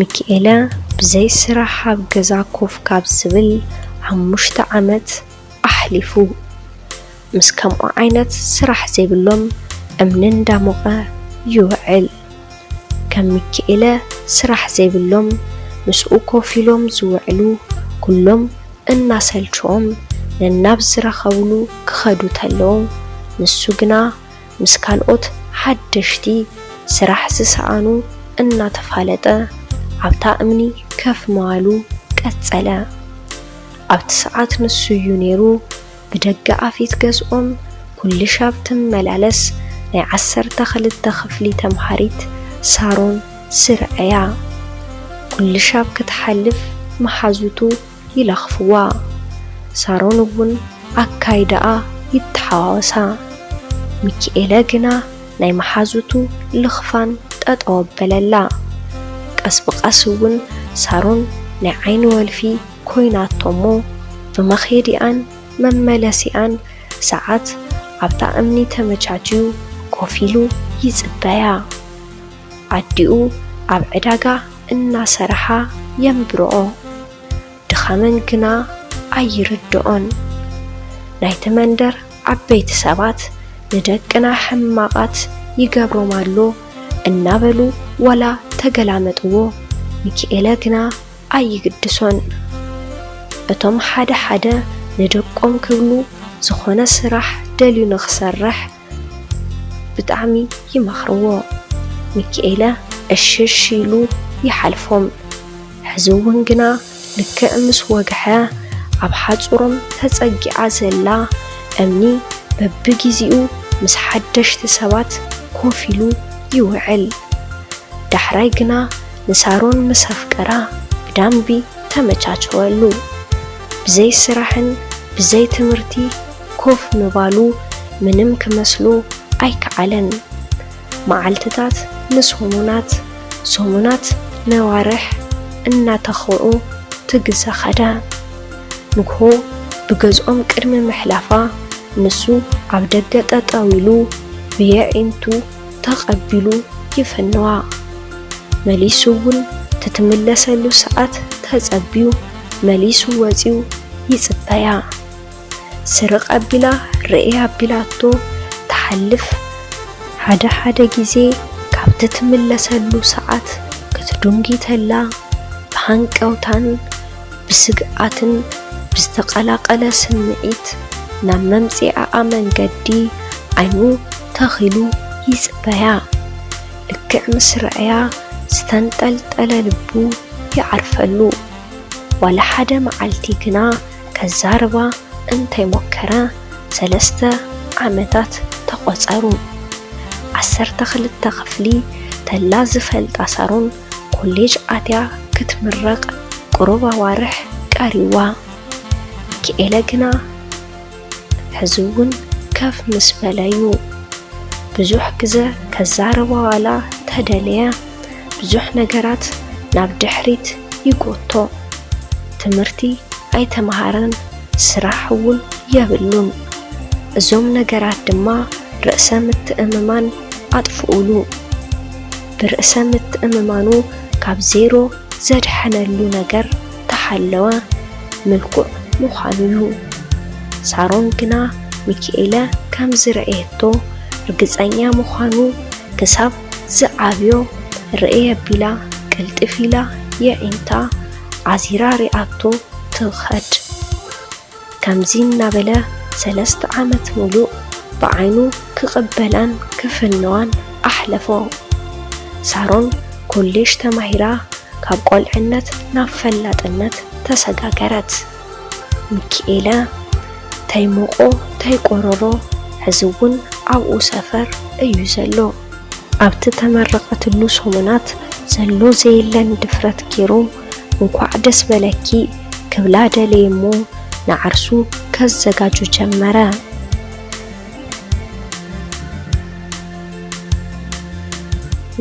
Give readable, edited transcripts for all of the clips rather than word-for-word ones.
ሚካኤላ ብዘይ ስራሕ ኣብ ገዛ ኮፍ ካብ ዝብል 5 ዓመት ኣሕሊፉ ምስ ከምኡ ዓይነት ስራሕ ዘይብሎም እምኒ እንዳሞቐ ይውዕል ከም ሚካኤላ ስራሕ ዘይብሎም ምስኡ ኮፍ ኢሎም ዝውዕሉ ኩሎም እናሰልችኦም ነናብ ዝረኸብሉ ክኸዱ ተለው ንሱ ግና ምስ ካልኦት ሓደሽቲ ስራሕ ዝሰኣኑ እናተፋለጠ ኣብታ እምኒ ከፍ መዋሉ ቀጸለ ኣብቲ ሰዓት ንሱ እዩ ነይሩ ብደገ ኣፊት ገዝኦም ኩሉ ሻብ ትመላለስ ናይ 12 ክፍሊ ተምሃሪት ሳሮን ስርዐያ ኩሉ ሻብ ክትሓልፍ መሓዙቱ ይለኽፍዋ ሳሮን እውን ኣካይዳኣ ይተሓዋወሳ ሚካኤላ ግና ናይ መሓዙቱ ልኽፋን ጠጠወበለላ ቀስ ብቐስ እውን ሳሮን ናይ ዓይኒ ወልፊ ኮይናቶሞ ብመኼዲኣን መመለሲኣን ሰዓት ኣብታ እምኒ ተመቻችዩ ኮፍ ኢሉ ይጽበያ ኣዲኡ ኣብ ዕዳጋ እናሰርሓ የንብርኦ ድኻመን ግና ኣይርድኦን ናይቲ መንደር ዓበይቲ ሰባት ንደቅና ሕማቓት ይገብሮማሎ እናበሉ ወላ ተገላመጥዎ ሚካኤላ ግና ኣይግድሶን እቶም ሓደ ንደቆም ክብሉ ዝኾነ ስራሕ ደልዩ ንኽሰርሕ ብጣዕሚ ይመኽርዎ ሚካኤላ እሽሽ ኢሉ ይሓልፎም ሕዝውን ግና ልክዕ ምስ ወግሐ ኣብ ሓጹሮም ተጸጊዓ ዘላ እምኒ በብግዚኡ ምስ ሓደሽቲ ሰባት ኮፍ ኢሉ ይውዕል ዳሕራይ ግና ንሳሮን ምስ ኣፍቀራ ብዳንቢ ተመቻቸወሉ ብዘይ ስራሕን ብዘይ ትምህርቲ ኮፍ ምባሉ ምንም ክመስሉ ኣይከዓለን መዓልትታት ንሰሙናት ሰሙናት ነዋርሕ እናተኸዑ ትግዘኸዳ ንግሆ ብገዝኦም ቅድሚ ምሕላፋ ንሱ ኣብ ደገ ጠጠው ኢሉ ብየዒንቱ ተቐቢሉ ይፈንዋ መሊሱ እውን ትትምለሰሉ ሰዓት ተጸቢዩ መሊሱ ወፂኡ ይጽበያ ስርቕ ኣቢላ ርኤ ኣቢላቶ ተሓልፍ ሓደ ጊዜ ካብቲ ትምለሰሉ ሰዓት ክትዱንጊ ተላ ብሃንቀውታን ብስግኣትን ብዝተቐላቐለ ስምዒት ናብ መምጽኣኣ መንገዲ ዓይኑ ተኺሉ ይጽበያ ልክዕ ምስ ረአያ ዝተንጠልጠለ ልቡ ይዓርፈሉ ዋላ ሓደ መዓልቲ ግና ከዛርባ እንተይሞከረ 3 ዓመታት ተቆጸሩ 12 ክፍሊ ተላ ዝፈልጣ ሳሮን ኮሌጅ ኣትያ ክትምረቕ ቁሩብ ኣዋርሕ ቀሪዋ ሚካኤላ ግና ሕዝውን ከፍ ምስ በለዩ ብዙሕ ግዜ ከዛረባ ዋላ ተደልየ ብዙሕ ነገራት ናብ ድሕሪት ይጎቶ ትምህርቲ ኣይተማሃረን ስራሕ እውን የብሉን እዞም ነገራት ድማ ርእሰ ምትእምማን ኣጥፍኡሉ ብርእሰ ምትእምማኑ ካብ ዜሮ ዘድሐነሉ ነገር ተሓለወ ምልኩዕ ምዃኑ ሳሮን ግና ሚካኤላ ከም ዝረአየቶ ርግጸኛ ምዃኑ ክሳብ ዝዓብዮ ርኤ ኣቢላ ቅልጥፊላ የዒንታ ዓዚራ ሪኣቶ ትኸድ ከምዚ እናበለ 3 ዓመት ሙሉእ ብዓይኑ ክቕበላን ክፍንዋን ኣሕለፎ ሳሮን ኮሌጅ ተማሂራ ካብ ቆልዕነት ናብ ፈላጥነት ተሰጋገረት ሚካኤላ ተይሞቆ ተይቆረሮ ሕዝውን ኣብኡ ሰፈር እዩ ዘሎ ኣብቲ ተመረቐትሉ ሰሙናት ዘሎ ዘየለን ድፍረት ጌሩ እንኳዕ ደስ በለኪ ክብላ ደለየሞ ንዓርሱ ከዘጋጁ ጀመረ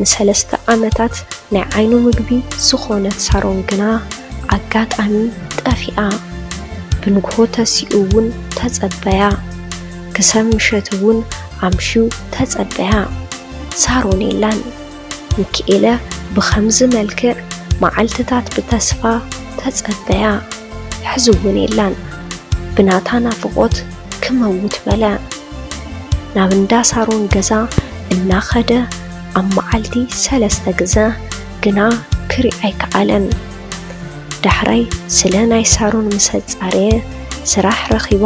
ን3 ዓመታት ናይ ዓይኑ ምግቢ ዝኾነት ሳሮን ግና ኣጋጣሚ ጠፊኣ ብንግሆ ተሲኡ እውን ተጸበያ ክሰብ ምሸት እውን ኣምሽው ተጸበያ ሳሮን የላን ሚካኤላ ብኸምዚ መልክዕ መዓልትታት ብተስፋ ተጸበያ ሕዝውን የላን ብናታ ናፍቆት ክመውት በለ ናብ እንዳ ሳሮን ገዛ እናኸደ ኣብ መዓልቲ 3 ግዜ ግና ክሪ ኣይከኣለን ዳሕራይ ስለ ናይ ሳሮን ምሰጻርየ ስራሕ ረኺባ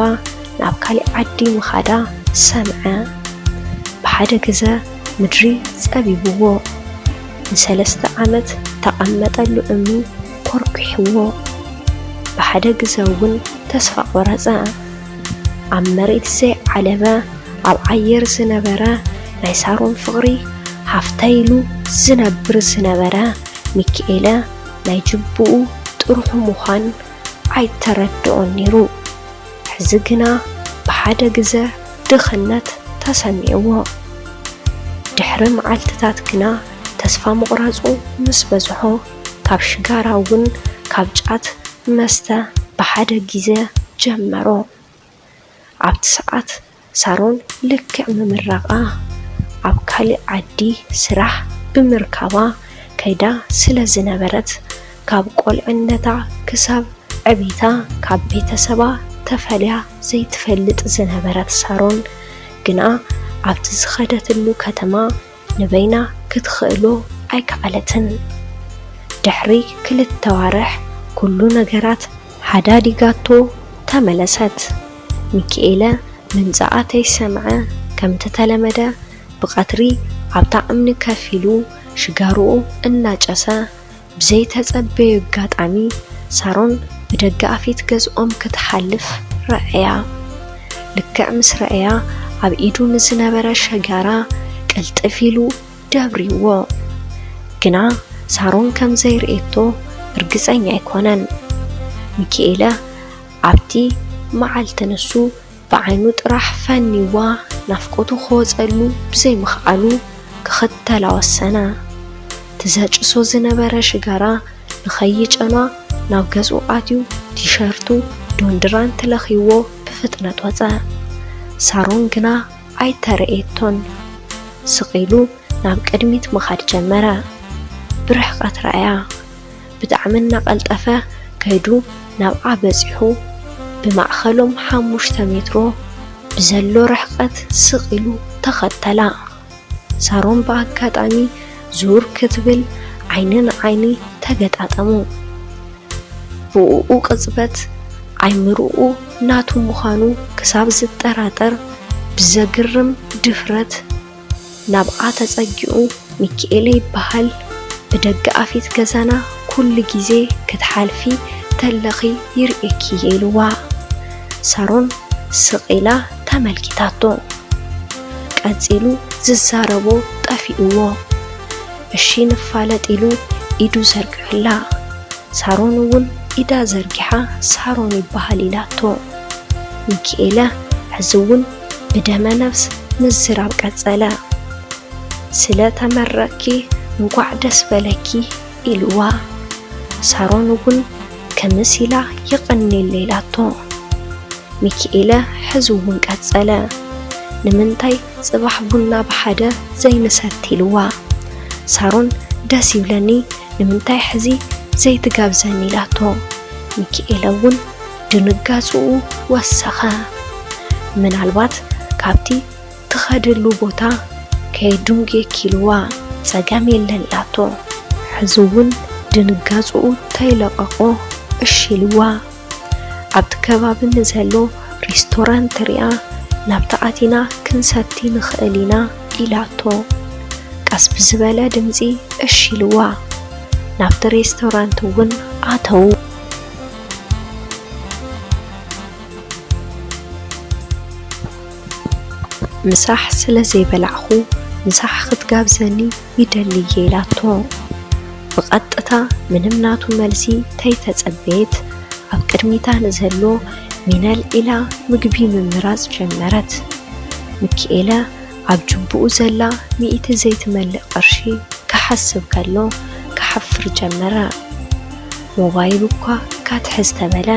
ናብ ካሊእ ዓዲ ምኻዳ ሰምዐ ብሓደ ግዜ ምድሪ ጸቢብዎ ን3 ዓመት ተቐመጠሉ እምኒ ኮርኩሕዎ ብሓደ ግዜ እውን ተስፋ ቆረጸ ኣብ መሬት ዘይዓለበ ኣብ ኣየር ዝነበረ ናይ ሳሮን ፍቕሪ ሃፍተይሉ ዝነብር ዝነበረ ሚካኤለ ናይ ጅቡኡ ጥሩሑ ምዃን ኣይተረድኦን ነይሩ ሕዚ ግና ብሓደ ግዜ ድኽነት ተሰሚዕዎ ድሕሪ መዓልትታት ግና ተስፋ ምቑራጹ ምስ በዝሖ ካብ ሽጋራ እውን ካብ ጫት መስተ ብሓደ ግዜ ጀመሮ ኣብቲ ሰዓት ሳሮን ልክዕ ምምራቓ ኣብ ካሊእ ዓዲ ስራሕ ብምርካባ ከይዳ ስለ ዝነበረት ካብ ቆልዕነታ ክሳብ ዕቤታ ካብ ቤተሰባ ተፈልያ ዘይትፈልጥ ዝነበረት ሳሮን ግና ኣብቲ ዝኸደትሉ ከተማ ንበይና ክትኽእሎ ኣይከኣለትን ድሕሪ 2 ዋርሕ ኩሉ ነገራት ሓዳዲጋቶ ተመለሰት ሚካኤለ ምምጻኣተይ ሰምዐ ከምቲ ተለመደ ብቐትሪ ኣብታ እምኒ ከፍ ኢሉ ሽጋርኡ እናጨሰ ብዘይተጸበየ ኣጋጣሚ ሳሮን ብደገ ኣፊት ገዝኦም ክትሓልፍ ረአያ ልክዕ ምስ ረአያ ኣብ ኢዱ ንዝነበረ ሸጋራ ቅልጥፍ ኢሉ ደብሪዎ ግና ሳሮን ከም ዘይርኤቶ እርግጸኛ ኣይኮነን ሚካኤለ ኣብቲ መዓልቲ ንሱ ብዓይኑ ጥራሕ ፈኒዋ ናፍቆቱ ክወጸሉ ብዘይምኽኣሉ ክኽተላ ወሰነ ትዘጭሶ ዝነበረ ሽጋራ ንኸይጨኗ ናብ ገዝኡ ኣትዩ ቲሸርቱ ዶንድራንት ለኺዎ ብፍጥነት ወፀ ሳሮን ግና ኣይተረኤቶን ስቂሉ ናብ ቅድሚት ምኻድ ጀመረ ብርሕቐት ረአያ ብጣዕሚ እናቐልጠፈ ከይዱ ናብኣ በፂሑ ብማእኸሎም 5 ሜትሮ ብዘሎ ርሕቐት ስቂሉ ተኸተላ ሳሮን በኣጋጣሚ ዙር ክትብል ዓይኒ ንዓይኒ ተገጣጠሙ ብኡኡ ቅጽበት ኣይምርኡ ናቱ ምዃኑ ክሳብ ዝጠራጠር ብዘግርም ድፍረት ናብኣ ተጸጊኡ ሚካኤለ ይበሃል ብደገ ኣፊት ገዛና ኩሉ ግዜ ክትሓልፊ ተለኺ ይርኤኪ ኢልዋ ሳሮን ስቂላ ተመልኪታቶ ቀጺሉ ዝዛረቦ ጠፊእዎ እሺ ንፋለጥ ኢሉ ኢዱ ዘርጊሑላ ሳሮን እውን ኢዳ ዘርጊሓ ሳሮን ይበሃል ኢላቶ ሚካኤለ ሕዚ እውን ብደመ ነፍስ ምዝራብ ቀጸለ ስለ ተመረቂ እንኳዕ ደስ በለኪ ኢልዋ ሳሮን እውን ከምሲላ ይቕኒል ኢላቶ ሚካኤለ ሕዚ እውን ቀጸለ ንምንታይ ጽባሕ ቡና ብሓደ ዘይንሰቲ ኢልዋ ሳሮን ደስ ይብለኒ ንምንታይ ሕዚ ዘይትጋብዘኒ ኢላቶ ሚካኤለ እውን ድንጋጹኡ ወሰኸ ምናልባት ካብቲ ትኸድሉ ቦታ ከይዱንጌክ ኢልዋ ጸገም የለን ኢላቶ ሕዚ እውን ድንጋጹኡ ተይለቐቆ እሺ ኢልዋ ኣብቲ ከባቢ ንዘሎ ሬስቶራንት ሪኣ ናብቲ ኣቲና ክንሰቲ ንኽእል ኢና ኢላቶ ቀስ ብዝበለ ድምፂ እሺ ኢልዋ ናብቲ ሬስቶራንት እውን ኣተው ምሳሕ ስለ ዘይበላዕኹ ምሳሕ ክትጋብዘኒ ይደልየ ኢላቶ ብቐጥታ ምንም ናቱ መልሲ ተይተጸበየት ኣብ ቅድሚታ ንዘሎ ሚነል ኢላ ምግቢ ምምራጽ ጀመረት ሚካኤለ ኣብ ጅቡኡ ዘላ 100 ዘይትመልእ ቅርሺ ክሓስብ ከሎ ክሓፍር ጀመረ ሞባይሉ እኳ ካትሕዝ ተበለ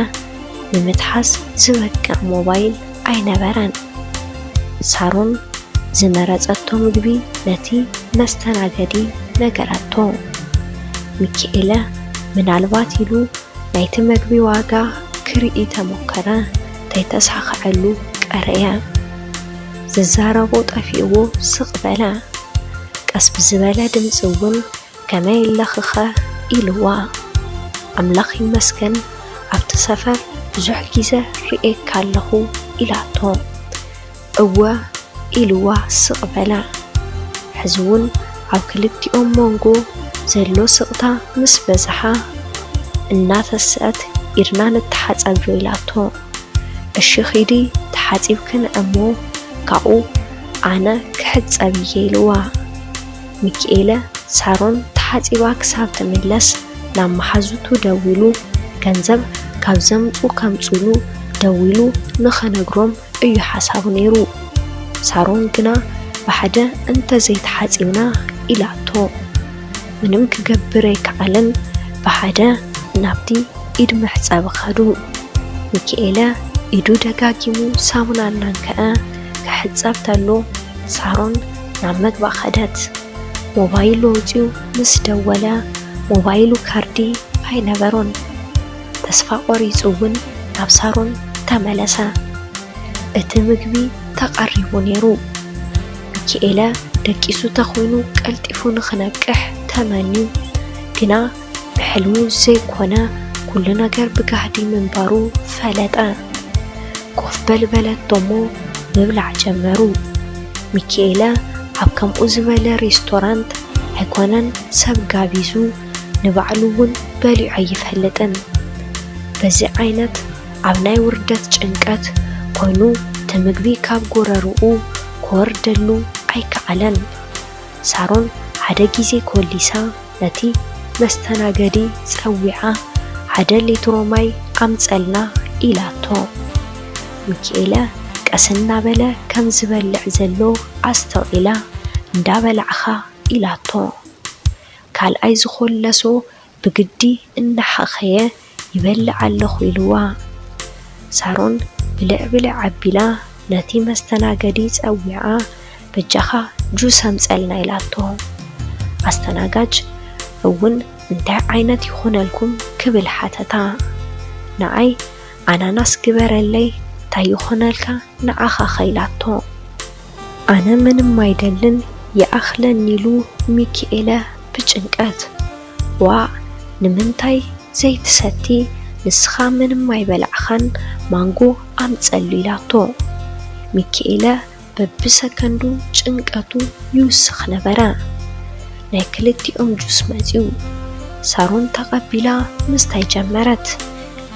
ንምትሓዝ ዝበቅዕ ሞባይል ኣይነበረን ሳሮን ዝመረጸቶ ምግቢ ነቲ መስተናገዲ ነገራቶ ሚካኤለ ምናልባት ኢሉ ናይቲ መግቢ ዋጋ ክርኢ ተሞከረ ተይተሳኽዐሉ ቀረየ ዝዛረቦ ጠፊእዎ ስቕ በለ ቀስ ብዝበለ ድምፂ እውን ከመይ ኣለኽኸ ኢልዋ ኣምላኽ ይመስገን ኣብቲ ሰፈር ብዙሕ ግዜ ርኤካ ኣለኹ ኢላቶ እወ ኢልዋ ስቕ በለ ሕዚ እውን ኣብ ክልቲኦም መንጎ ዘሎ ስቕታ ምስ በዝሓ እናተስአት ኢድና ንተሓፀብ ዶ ኢላቶ እሺ ኺዲ ተሓፂብክን እሞ ካብኡ ኣነ ክሕፀብ እየ ኢልዋ ሚካኤለ ሳሮን ተሓፂባ ክሳብ ትምለስ ናብ መሓዙቱ ደው ኢሉ ገንዘብ ካብ ዘምፁ ከምፅሉ ደው ኢሉ ንኸነግሮም እዩ ሓሳቡ ነይሩ ሳሮን ግና ብሓደ እንተዘይተሓፂብና ኢላቶ ምንም ክገብር ኣይከኣለን ብሓደ ናብቲ ኢድ መሕፀቢ ኸዱ ሚካኤለ ኢዱ ደጋጊሙ ሳሙና እናንከአ ክሕፀብ ተሎ ሳሮን ናብ መግባእ ኸደት ሞባይሉ ወፂኡ ምስ ደወለ ሞባይሉ ካርዲ ኣይነበሮን ተስፋ ቆሪፁ እውን ናብ ሳሮን ተመለሰ እቲ ምግቢ ተቐሪቡ ነይሩ ሚካኤለ ደቂሱ ተኾይኑ ቀልጢፉ ንኽነቅሕ ተመንዩ ግና ብሕልሙ ዘይኮነ ኩሉ ነገር ብጋህዲ ምንባሩ ፈለጠ ኮፍ በልበለት ዶሞ ምብላዕ ጀመሩ ሚካኤለ ኣብ ከምኡ ዝበለ ሬስቶራንት ኣይኮነን ሰብ ጋቢዙ ንባዕሉ እውን በሊዑ ኣይፈልጥን በዚ ዓይነት ኣብ ናይ ውርደት ጭንቀት ኮይኑ ተምግቢ ካብ ጎረርኡ ክወርደሉ ኣይከኣለን ሳሮን ሓደ ግዜ ኮሊሳ ነቲ መስተናገዲ ፀዊዓ ሓደ ሊትሮ ማይ ኣምፀልና ኢላቶ ሚካኤለ ቀስና በለ ከም ዝበልዕ ዘሎ ኣስተውዒላ እንዳበላዕኻ ኢላቶ ካልኣይ ዝኮለሶ ብግዲ እናሓኸየ ይበልዕ ኣለኹ ኢልዋ ሳሮን ብልዕብልዕ ዓቢላ ነቲ መስተናገዲ ፀዊዓ በጃኻ ጁስ ኣምፀልና ኢላቶ ኣስተናጋጅ እውን እንታይ ዓይነት ይኾነልኩም ክብል ሓተታ ንኣይ ኣናናስ ግበረለይ እንታይ ይኾነልካ ንዓኻ ኸኢላቶ ኣነ ምንም ኣይደልን ይኣኽለን ኢሉ ሚካኤለ ብጭንቀት ዋ ንምንታይ ዘይትሰቲ ንስኻ ምንም ኣይበላዕኻን ማንጎ ኣምፀሉ ኢላቶ ሚካኤለ በብሰከንዱ ጭንቀቱ ይውስኽ ነበረ ናይ ክልቲኦም ጁስ መፂኡ ሳሮን ተቐቢላ ምስታይ ጀመረት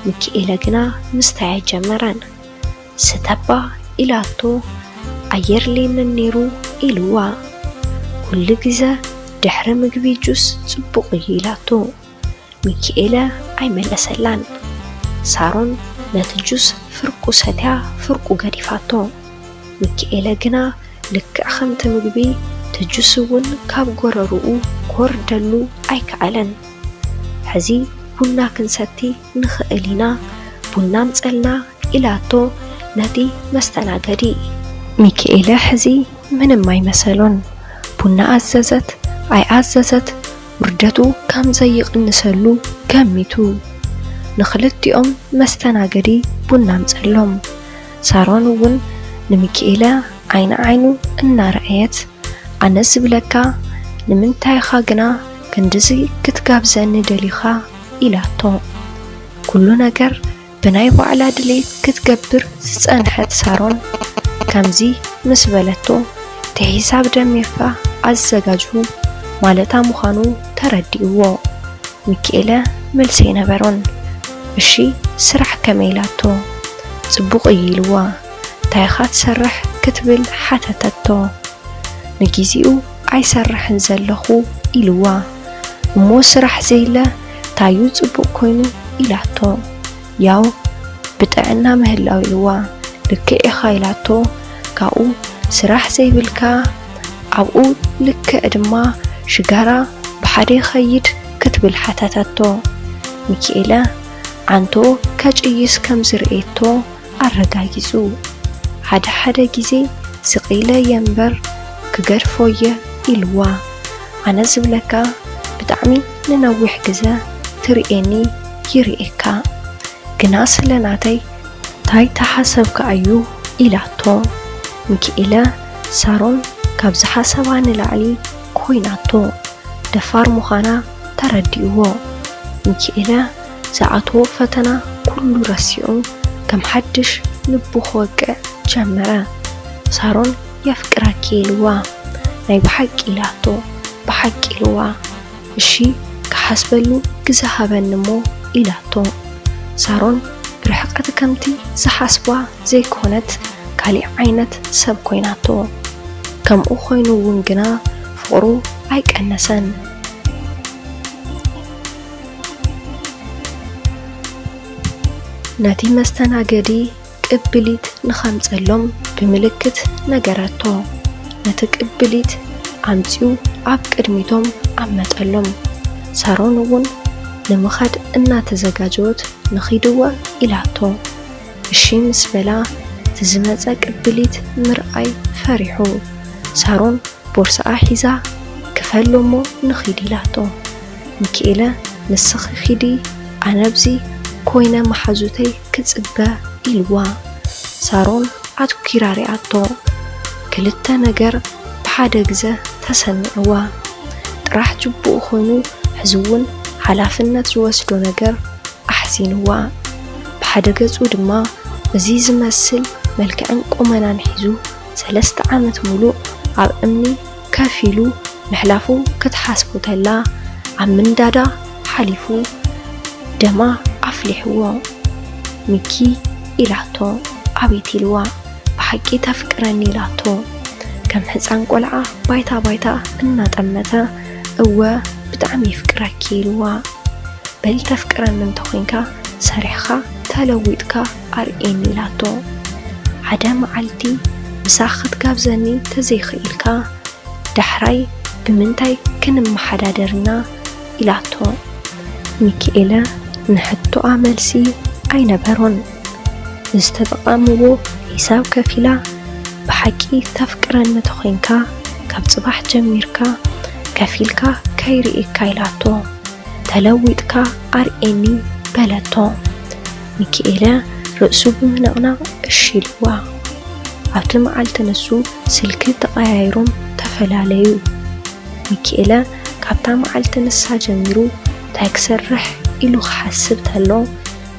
ሚካኤለ ግና ምስታይ ኣይጀመረን ስተባ ኢላቶ ኣየር ለይመን ነይሩ ኢልዋ ኩሉ ግዜ ድሕሪ ምግቢ ጁስ ጽቡቕ እዩ ኢላቶ ሚካኤለ ኣይመለሰላን ሳሮን ነቲ ጁስ ፍርቁ ሰትያ ፍርቁ ገዲፋቶ ሚካኤለ ግና ልክዕ ከምቲ ምግቢ ትጁስ እውን ካብ ጎረርኡ ክወርደሉ ኣይከኣለን ሕዚ ቡና ክንሰቲ ንኽእል ኢና ቡና ምፀልና ኢላቶ ነቲ መስተናገዲ ሚካኤለ ሕዚ ምንም ኣይመሰሎን ቡና ኣዘዘት ኣይኣዘዘት ውርደቱ ከም ዘይቕንሰሉ ገሚቱ ንኽልቲኦም መስተናገዲ ቡና ምፀሎም ሳሮን እውን ንሚካኤለ ዓይነ ዓይኑ እናረአየት ኣነ ዝብለካ ንምንታይኻ ግና ክንድዚ ክትጋብዘኒ ደሊኻ ኢላቶ ኩሉ ነገር ብናይ ባዕላ ድሌት ክትገብር ዝፀንሐት ሳሮን ከምዚ ምስ በለቶ ተሒሳብ ደሚርካ ኣዘጋጅሁ ማለታ ምዃኑ ተረዲእዎ ሚካኤለ መልሲ ነበሮን እሺ ስራሕ ከመይ ኢላቶ ጽቡቕ ኢልዋ ታይኻ ትሰርሕ ክትብል ሓተተቶ ንጊዜኡ ኣይሰርሕን ዘለኹ ኢልዋ እሞ ስራሕ ዘይለ ታዩ ጽቡቕ ኮይኑ ኢላቶ ያው ብጥዕና ምህላው ኢልዋ ልክዕ ኢኻ ኢላቶ ካብኡ ስራሕ ዘይብልካ ኣብኡ ልክዕ ድማ ሽጋራ ብሓደ ኸይድ ክትብል ሓተተቶ ሚካኤለ ዓንቶ ከጭይስ ከም ዝርኤቶ ኣረጋጊጹ ሓደ ግዜ ስቂለ የንበር ክገድፎየ ኢልዋ ኣነ ዝብለካ ብጣዕሚ ንነዊሕ ግዜ ትርኤኒ ይርኤካ ግና ስለናተይ ታይ ተሓሰብካ እዩ ኢላቶ ሚካኤለ ሳሮን ካብ ዝሓሰባ ንላዕሊ ኮይናቶ ደፋር ምዃና ተረዲእዎ ሚካኤለ ዝኣተዎ ፈተና ኩሉ ረሲዑ ከም ሓድሽ ልቡ ክወቅዕ ጀመረ ሳሮን የፍቅረኪ ኢልዋ ናይ ብሓቂ ኢላቶ ብሓቂ ኢልዋ እሺ ክሓስበሉ ግዜ ሃበኒ እሞ ኢላቶ ሳሮን ብርሕቀት ከምቲ ዝሓስባ ዘይኮነት ካሊእ ዓይነት ሰብ ኮይናቶ ከምኡ ኮይኑ እውን ግና ፍቅሩ ኣይቀነሰን ነቲ መስተናገዲ ቅብሊት ንኸምፀሎም ብምልክት ነገረቶ ነቲ ቅብሊት ኣምፂኡ ኣብ ቅድሚቶም ኣመጠሎም ሳሮን እውን ንምኻድ እናተዘጋጀወት ንኺድወ ኢላቶ እሺ ምስ በላ ዝመፀ ቅብሊት ምርኣይ ፈሪሑ ሳሮን ቦርሳኣ ሒዛ ክፈሎሞ ንኺድ ኢላቶ ሚካኤለ ንስኺ ኺዲ ኣነብዚ ኮይነ መሓዙተይ ክጽበ ኢልዋ ሳሮን ኣትኪራ ሪኣቶ ክልተ ነገር ብሓደ ግዜ ተሰሚዕዋ ጥራሕ ጅቡእ ኮይኑ ሕዝውን ሓላፍነት ዝወስዶ ነገር ኣሕዚንዋ ብሓደ ገጹ ድማ እዚ ዝመስል መልክዕን ቁመናን ሒዙ 3 ዓመት ሙሉእ ኣብ እምኒ ከፍ ኢሉ ምሕላፉ ክትሓስቡ ተላ ኣብ ምንዳዳ ሓሊፉ ደማ ኣፍሊሕዎ ሚኪ ኢላቶ ኣቤት ኢልዋ ብሓቂ ተፍቅረኒ ኢላቶ ከም ህፃን ቆልዓ ባይታ ባይታ እናጠመተ እወ ብጣዕሚ ይፍቅረኪ ኢልዋ በል ተፍቅረኒ እንተኮንካ ሰሪሕካ ተለዊጥካ ኣርኤኒ ኢላቶ ሓደ መዓልቲ ምሳኽ ክትጋብዘኒ ተዘይኽኢልካ ዳሕራይ ብምንታይ ክንመሓዳደርና ኢላቶ ሚካኤለ ንሕቶኣ መልሲ ኣይነበሮን ዝተጠቐምዎ ሒሳብ ከፊላ ብሓቂ ተፍቅረኒ ተኮንካ ካብ ጽባሕ ጀሚርካ ከፊልካ ከይርኢካ ኢላቶ ተለዊጥካ ኣርኤኒ በለቶ ሚካኤለ ርእሱ ብምንቕናቕ እሺ ኢልዋ ኣብቲ መዓልቲ ንሱ ስልኪ ተቐያይሮም ተፈላለዩ ሚካኤለ ካብታ መዓልቲ ንሳ ጀሚሩ እንታይ ክሰርሕ ኢሉ ክሓስብ ተሎ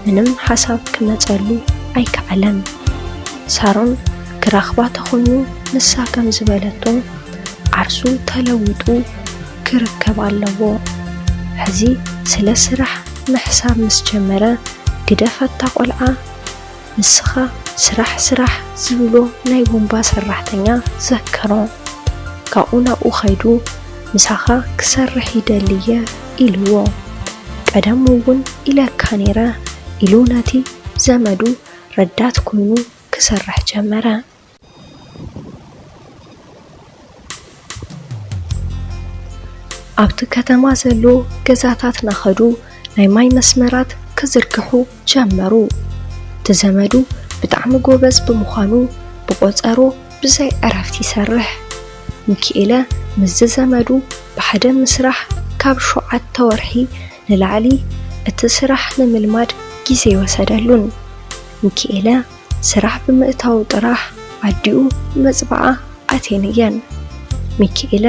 ምንም ሓሳብ ክመፀሉ ኣይከዓለን ሳሮን ክራኽባ ተኾይኑ ንሳ ከም ዝበለቶ ዓርሱ ተለዊጡ ክርከብ ኣለዎ ሕዚ ስለ ስራሕ ምሕሳብ ምስ ጀመረ ግደፈታ ቆልዓ ንስኻ ስራሕ ስራሕ ዝብሎ ናይ ቦምባ ሰራሕተኛ ዘከሮ ካብኡ ናብኡ ኸይዱ ምሳኻ ክሰርሕ ይደልየ ኢልዎ ቀደም እውን ኢለካ ነይረ ኢሉ ነቲ ዘመዱ ረዳት ኮይኑ ክሰርሕ ጀመረ ኣብቲ ከተማ ዘሎ ገዛታት ናኸዱ ናይ ማይ መስመራት ክዝርግሑ ጀመሩ ተዘመዱ ብጣዕሚ ጎበዝ ብምዃኑ ብቆፀሮ ብዘይ ዕረፍቲ ይሰርሕ ሚካኤለ ምስ ዘመዱ ብሓደ ምስራሕ ካብ 7 ወርሒ ንላዕሊ እቲ ስራሕ ንምልማድ ግዜ ወሰደሉን ሚካኤለ ስራሕ ብምእታው ጥራሕ ኣዲኡ መጽባዓ ኣቴንየን ሚካኤለ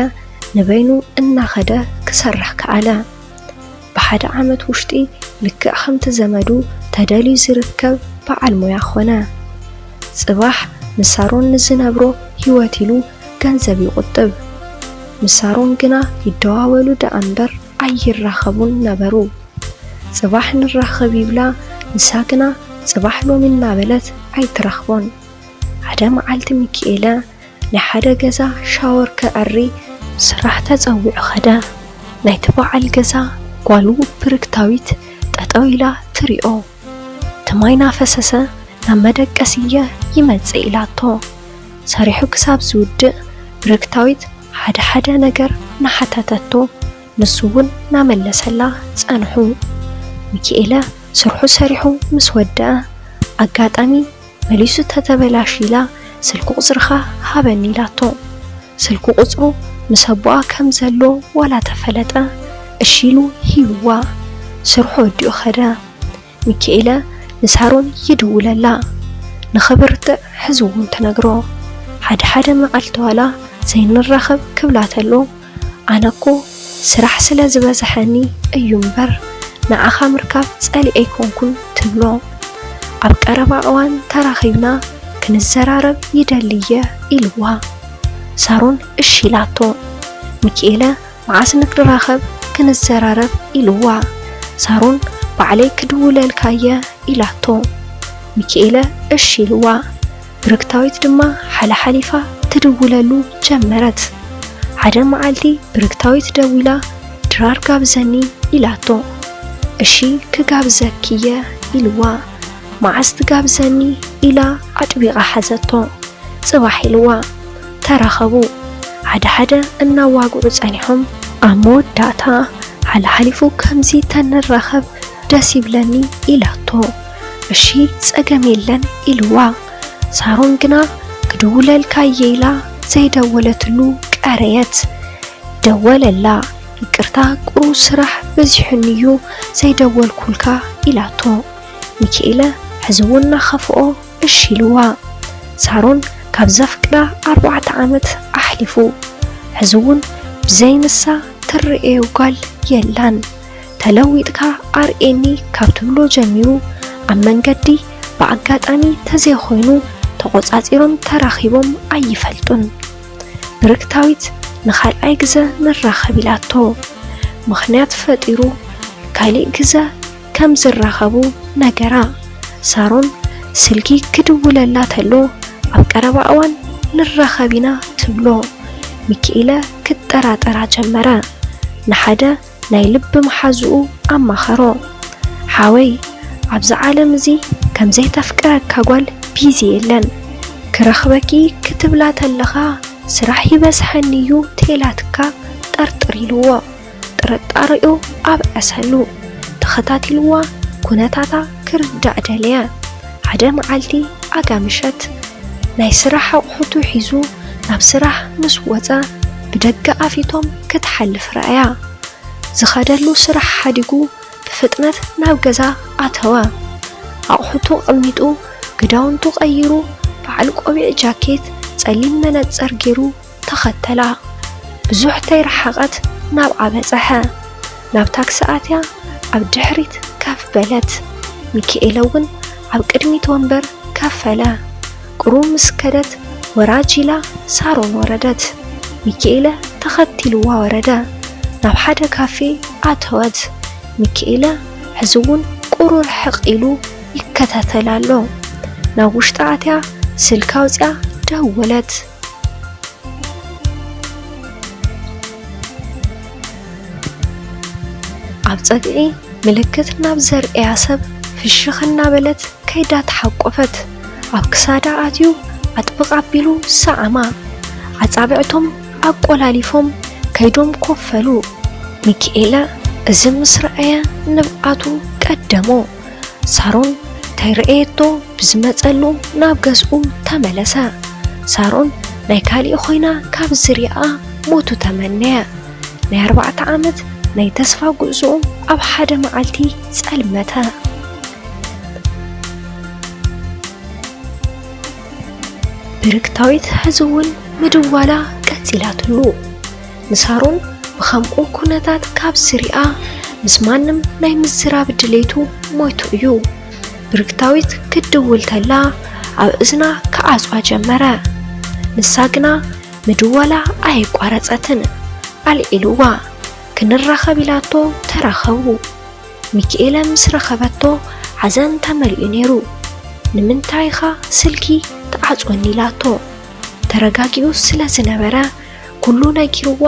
ንበይኑ እናኸደ ክሰርሕ ከኣለ ብሓደ ዓመት ውሽጢ ልክዕ ከምቲ ዘመዱ ተደልዩ ዝርከብ በዓል ሞያ ኾነ ጽባሕ ምሳሮን ንዝነብሮ ህይወት ኢሉ ገንዘብ ይቁጥብ ምሳሮን ግና ይደዋወሉ ደኣንበር ኣይራኸቡን ነበሩ ጽባሕ ንራኸብ ይብላ ንሳ ግና ጽባሕ ሎሚ እናበለት ኣይትረኽቦን ሓደ መዓልቲ ሚካኤለ ናይ ሓደ ገዛ ሻወር ከዕሪ ስራሕ ተጸዊዑ ኸደ ናይቲ በዓል ገዛ ጓሉ ብርክታዊት ጠጠው ኢላ ትሪኦ ተማይና ፈሰሰ ናብ መደቀስየ ይመጽእ ኢላቶ ሰሪሑ ክሳብ ዝውድእ ብርክታዊት ሓደ ነገር ናሓተተቶ ንሱውን ናመለሰላ ጸንሑ ሚካኤለ ስርሑ ሰሪሑ ምስ ወድአ ኣጋጣሚ መሊሱ ተተበላሽላ ስልኩ ቁጽርኻ ሃበኒ ኢላቶ ስልኩ ቁጽሩ ምሰቡኣ ከም ዘሎ ወላ ተፈለጠ እሺሉ ሂብዋ ስርሑ ወዲኡ ኸደ ሚካኤለ ንሳሮን ይድውለላ ንኽብርትዕ ሕዝውን ተነግሮ ሓደ መዓልቲ ዋላ ዘይንራኸብ ክብላተሎ ኣነኮ ስራሕ ስለ ዝበዝሐኒ እዩ እምበር ንዓኻ ምርካብ ጸሊእ ኣይኮንኩን ትብሎ ኣብ ቀረባ እዋን ተራኺብና ክንዘራረብ ይደልየ ኢልዋ ሳሮን እሺ ኢላቶ ሚካኤለ መዓስ ንክራኸብ ክንዘራረብ ኢልዋ ሳሮን ባዕለይ ክድውለልካየ ኢላቶ ሚካኤለ እሺ ኢልዋ ብርክታዊት ድማ ሓላሓሊፋ ትድውለሉ ጀመረት ሓደ መዓልቲ ብርክታዊት ደዊላ ድራር ጋብዘኒ ኢላቶ እሺ ክጋብዘክየ ኢልዋ መዓስ ትጋብዘኒ ኢላ ኣጥቢቓ ሓዘቶ ጽባሕ ኢልዋ ተራኸቡ ሓደ እናዋግዑ ጸኒሖም ኣብ መወዳእታ ሓላሓሊፉ ከምዚ ተንራኸብ ደስ ይብለኒ ኢላቶ እሺ ጸገም የለን ኢልዋ ሳሮን ግና ክድውለልካየ ኢላ ዘይደወለትሉ ቀረየት ደወለላ ይቅርታ ቁሩ ስራሕ በዚሕንዩ ዘይደወልኩልካ ኢላቶ ሚካኤለ ሕዝውና ኸፍኦ እሺ ኢልዋ ሳሮን ካብ ዘፍቅዳ 4 ዓመት ኣሕሊፉ ሕዝውን ብዘይንሳ ትርኤዮ ጓል የላን ተለዊጥካ ኣርኤኒ ካብ ትብሎ ጀሚሩ ኣብ መንገዲ ብኣጋጣሚ ተዘይኾይኑ ተቆጻጺሮም ተራኺቦም ኣይፈልጡን ብርክታዊት ንኻልኣይ ግዘ ንራኸብ ኢላቶ ምኽንያት ፈጢሩ ካልእ ግዘ ከም ዝራኸቡ ነገራ ሳሮን ስልኪ ክድውለላ ተሎ ኣብ ቀረባ እዋን ንራኸቢና ትብሎ ሚካኤለ ክጠራጠራ ጀመረ ንሓደ ናይ ልቢ መሓዝኡ ኣማኸሮ ሓወይ ኣብዚ ዓለም እዚ ከም ዘይተፍቅረካ ጓል ቢዚ የለን ክረኽበኪ ክትብላ ተለኻ ስራሕ ይበዝሐኒዩ ቴላትካ ጠርጥር ኢልዎ ጥርጣሪኡ ኣብ ዕሰሉ ተኸታቲልዋ ኩነታታ ክርዳእ ደልየ ሓደ መዓልቲ ኣጋምሸት ናይ ስራሕ ኣቑሑቱ ሒዙ ናብ ስራሕ ምስ ወፀ ብደገ ኣፊቶም ክትሓልፍ ረኣያ ዝኸደሉ ስራሕ ሓዲጉ ብፍጥነት ናብ ገዛ ኣተወ ኣቑሑቱ ቀሚጡ ግዳውንቱ ቀይሩ በዓል ቆቢዕ ጃኬት ጸሊም መነጽር ገይሩ ተኸተላ ብዙሕ ተይረሓቐት ናብ ዓበፀሐ ናብ ታክሲ ኣትያ ኣብ ድሕሪት ከፍ በለት ሚካኤለ እውን ኣብ ቅድሚት ወንበር ከፈለ ቁሩ ምስ ከደት ወራጅላ ሳሮን ወረደት ሚካኤለ ተኸቲልዋ ወረደ ናብ ሓደ ካፌ ኣተወት ሚካኤለ ሕዝውን ቁሩ ርሕቕ ኢሉ ይከታተላሎ ናብ ውሽጢ ኣትያ ስልካ ኣውፅያ ደወለት ኣብ ፀግዒ ምልክት ናብ ዘርአያ ሰብ ፍሽኽ እናበለት ከይዳ ተሓቆፈት ኣብ ክሳዳ ኣትዩ ኣጥብቕ ኣቢሉ ሰዓማ ኣጻብዕቶም ኣቆላሊፎም ከይዶም ኮፈሉ ሚካኤለ እዚ ምስ ረአየ ንብዓቱ ቀደሞ ሳሮን ተይርኤቶ ብዝመጸሉ ናብ ገዝኡ ተመለሰ ሳሮን ናይ ካልእ ኾይና ካብ ዝሪኣ ሞቱ ተመነየ ናይ 4 ዓመት ናይ ተስፋ ጉዕዞኡ ኣብ ሓደ መዓልቲ ጸልመተ ብርክታዊት ሕዝውን ምድዋላ ቀጺላትሉ ንሳሮን ብኸምኡ ኩነታት ካብ ዝሪኣ ምስ ማንም ናይ ምዝራብ ድሌቱ ሞይቱ እዩ ብርክታዊት ክድውል ተላ ኣብ እዝና ከዓጽዋ ጀመረ ንሳ ግና ምድዋላ ኣይቋረጸትን ኣልዒልዋ ክንራኸብ ኢላቶ ተራኸቡ ሚካኤለ ምስ ረኸበቶ ሓዘን ተመሊኡ ነይሩ ንምንታይኻ ስልኪ ተዓጽወኒ ኢላቶ ተረጋጊኡ ስለ ዝነበረ ኩሉ ነጊርዋ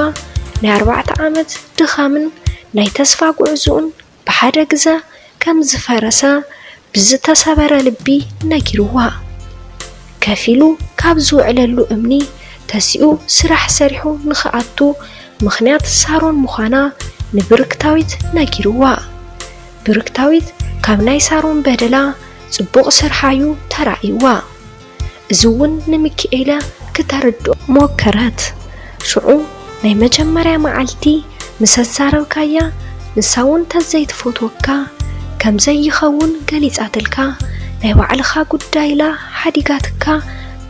ናይ 4 ዓመት ድኻምን ናይ ተስፋ ጉዕዞኡን ብሓደ ግዘ ከም ዝፈረሰ ብዝተሰበረ ልቢ ነጊርዋ ከፊሉ ካብ ዝውዕለሉ እምኒ ተሲኡ ስራሕ ሰሪሑ ንኽኣቱ ምኽንያት ሳሮን ምዃና ንብርክታዊት ነጊርዋ ብርክታዊት ካብ ናይ ሳሮን በደላ ጽቡቕ ስርሓዩ ተራእይዋ እዚ እውን ንሚካኤለ ክተርድኦ ሞከረት ሽዑ ናይ መጀመርያ መዓልቲ ምስ ተዛረብካያ ንሳውን ተዘይትፈትወካ ከም ዘይኸውን ገሊጻትልካ ናይ ባዕልኻ ጉዳይላ ሓዲጋትካ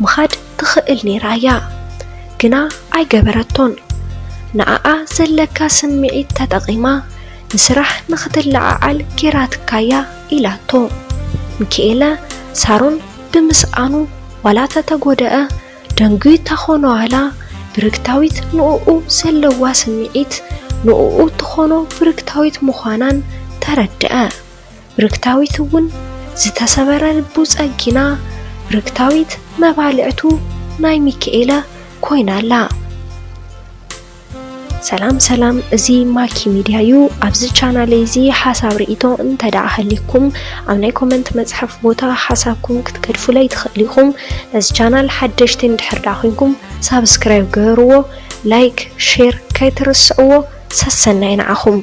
ምኻድ ትኽእል ነይራያ ግና ኣይገበረቶን ንኣኣ ዘለካ ስምዒት ተጠቒማ ንስራሕ ንኽትለዓዓል ጌራትካያ ኢላቶ ሚካኤለ ሳሮን ብምስኣኑ ዋላ ተተጎደአ ደንጉይ ተኾኖ ዋላ ብርግታዊት ንኡኡ ዘለዋ ስምዒት ንኡኡ ትኾኖ ብርግታዊት ምዃናን ተረድአ ብርግታዊት እውን ዝተሰበረ ልቡ ጸጊና ብርግታዊት መባልዕቱ ናይ ሚካኤለ ኮይናላ ሰላም እዚ ማኪ ሚድያ እዩ ኣብዚ ቻናል እዚ ሓሳብ ርእይቶ እንተዳኣህሊኩም ኣብ ናይ ኮሜንት መጽሐፍ ቦታ ሓሳብኩም ክትከድፉለይ ትኽእሊኩም እዚ ቻናል ሓደሽቲ እንድሕር ዳኺንኩም ሳብስክራይብ ገርዎ ላይክ ሼር ከይትርስዕዎ ሰሰናይ ንዓኹም